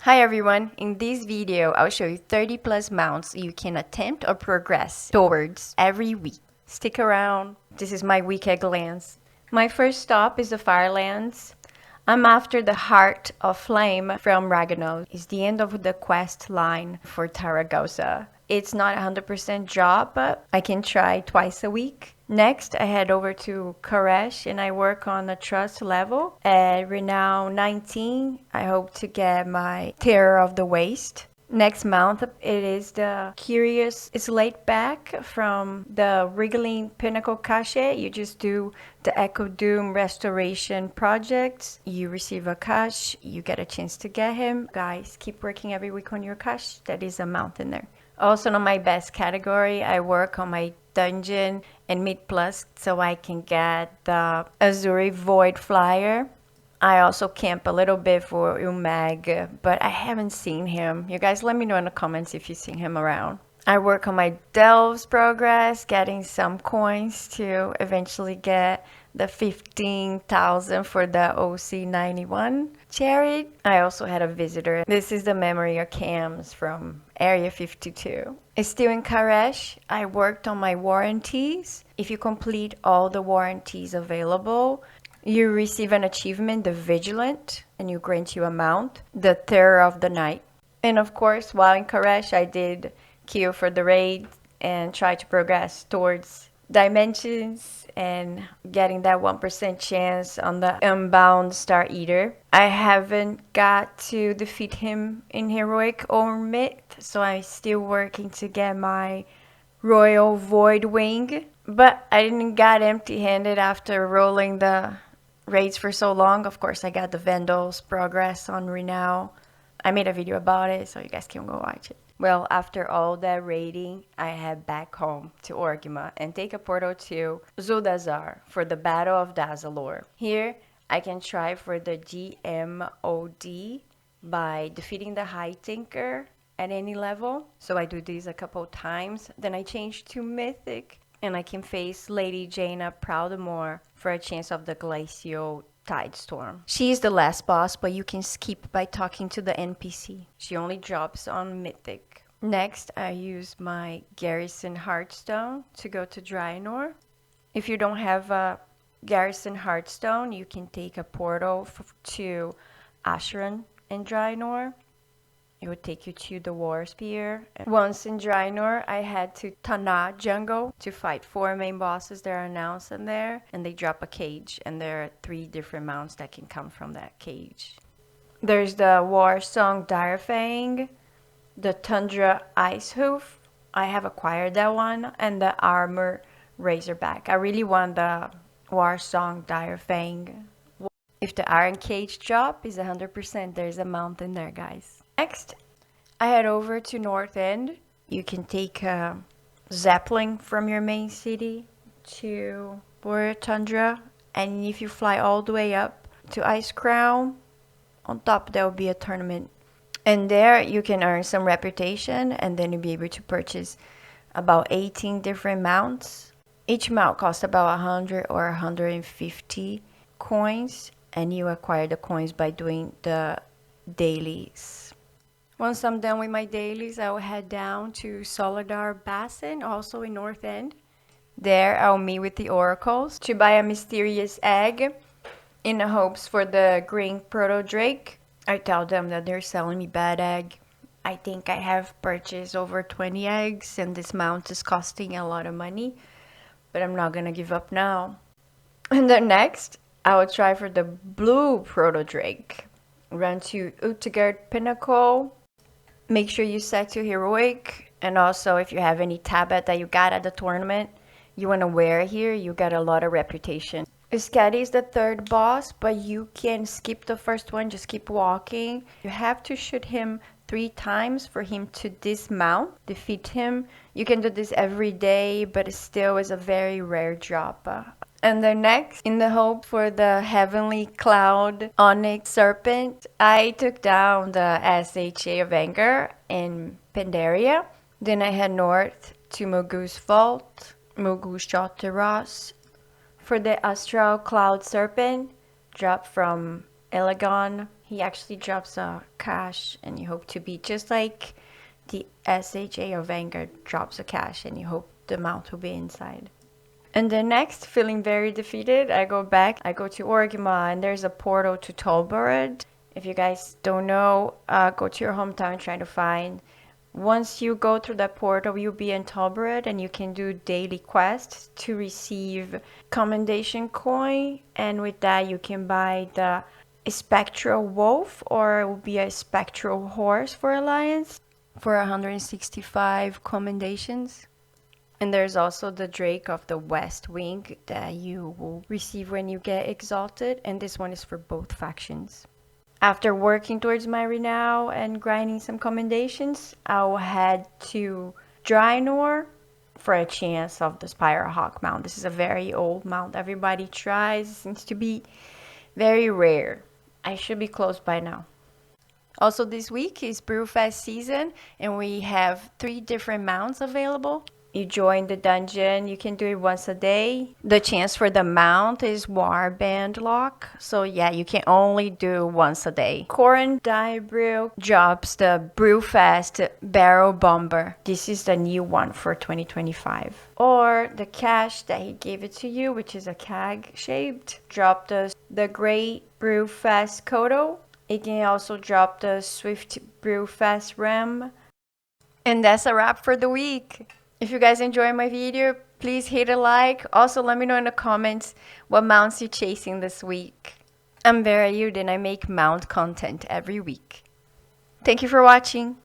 Hi everyone, in this video I'll show you 30 plus mounts you can attempt or progress towards every week. Stick around, this is my week at glance. My first stop is the Firelands. I'm after the Heart of Flame from Raganos. It's the end of the quest line for Taragosa. It's not a 100% job, but I can try twice a week. Next, I head over to Koresh and I work on a trust level. At Renown 19, I hope to get my Terror of the Waste. Next month, it is the Curious Slate Back from the Wriggling Pinnacle Cache. You just do the Echo Doom Restoration projects. You receive a cache, you get a chance to get him. Guys, keep working every week on your cache. That is a mount in there. Also, on my best category, I work on my dungeon and mid plus so I can get the Azuri Void Flyer. I also camp a little bit for Umag, but I haven't seen him. You guys let me know in the comments if you've seen him around. I work on my Delves progress, getting some coins to eventually get the 15,000 for the OC91 chariot. I also had a visitor. This is the memory of cams from Area 52. It's still in Karesh. I worked on my warranties. If you complete all the warranties available, you receive an achievement, the Vigilant, and you grant you a mount, the Terror of the Night. And of course, while in Karesh, I did queue for the raid and try to progress towards dimensions and getting that 1% chance on the Unbound Star Eater. I haven't got to defeat him in Heroic or Myth, so I'm still working to get my Royal Void Wing. But I didn't get empty-handed after rolling the raids for so long. Of course, I got the Vandals progress on Renown. I made a video about it, so you guys can go watch it. Well, after all that raiding, I head back home to Orgrimmar and take a portal to Zuldazar for the Battle of Dazalor. Here, I can try for the GMOD by defeating the High Tinker at any level. So I do these a couple times. Then I change to Mythic and I can face Lady Jaina Proudmore for a chance of the Glacial Tidestorm. She is the last boss, but you can skip by talking to the NPC. She only drops on Mythic. Next, I use my Garrison Heartstone to go to Draenor. If you don't have a Garrison Heartstone, you can take a portal to Asheron in Draenor. It would take you to the War Spear. Once in Draenor, I had to Tana Jungle to fight 4 main bosses that are announced in there. And they drop a cage, and there are 3 different mounts that can come from that cage. There's the War Song Direfang, the Tundra Icehoof. I have acquired that one, and the Armor Razorback. I really want the War Song Direfang. If the Iron Cage drop is 100%, there's a mount in there, guys. Next, I head over to North End. You can take a Zeppelin from your main city to Warrior Tundra, and if you fly all the way up to Ice Crown, on top there will be a tournament. And there you can earn some reputation, and then you'll be able to purchase about 18 different mounts. Each mount costs about 100 or 150 coins, and you acquire the coins by doing the dailies. Once I'm done with my dailies, I will head down to Soledar Basin, also in North End. There, I'll meet with the oracles to buy a mysterious egg in the hopes for the green proto-drake. I tell them that they're selling me bad egg. I think I have purchased over 20 eggs, and this mount is costing a lot of money, but I'm not gonna give up now. And then next, I will try for the blue proto-drake. Run to Utigard Pinnacle. Make sure you set to Heroic, and also if you have any tablet that you got at the tournament you want to wear here, you got a lot of reputation. Skadi is the 3rd boss, but you can skip the first one, just keep walking. You have to shoot him 3 times for him to dismount, defeat him. You can do this every day, but it still is a very rare drop. And then next, in the hope for the Heavenly Cloud Onyx Serpent, I took down the SHA of Anger in Pandaria. Then I head north to Mugu's Vault, Mugu's Terrace. For the Astral Cloud Serpent, drop from Elegon He actually drops a cache and you hope to beat, just like the SHA or Vanguard drops a cache and you hope the mount will be inside. And then next, feeling very defeated, I go back. I go to Orgma and there's a portal to Tolbarad. If you guys don't know, go to your hometown and try to find. Once you go through that portal, you'll be in Tolbarad and you can do daily quests to receive commendation coin. And with that, you can buy the spectral wolf, or it will be a spectral horse for Alliance for 165 commendations. And there's also the Drake of the West Wing that you will receive when you get exalted, and this one is for both factions. After working towards my renown and grinding some commendations, I'll head to Draenor for a chance of the Spirehawk mount. This is a very old mount everybody tries. It seems to be very rare. I should be close by now. Also this week is Brewfest season and we have 3 different mounts available. You join the dungeon, you can do it once a day. The chance for the mount is Warband lock. So yeah, you can only do once a day. Coren Direbrew drops the Brewfest Barrel Bomber. This is the new one for 2025. Or the cache that he gave it to you, which is a Keg-Shaped, dropped us the Great Brewfest Kodo. It can also drop the Swift Brewfest Ram. And that's a wrap for the week. If you guys enjoyed my video, please hit a like. Also, let me know in the comments what mounts you're chasing this week. I'm Vera Yud and I make mount content every week. Thank you for watching.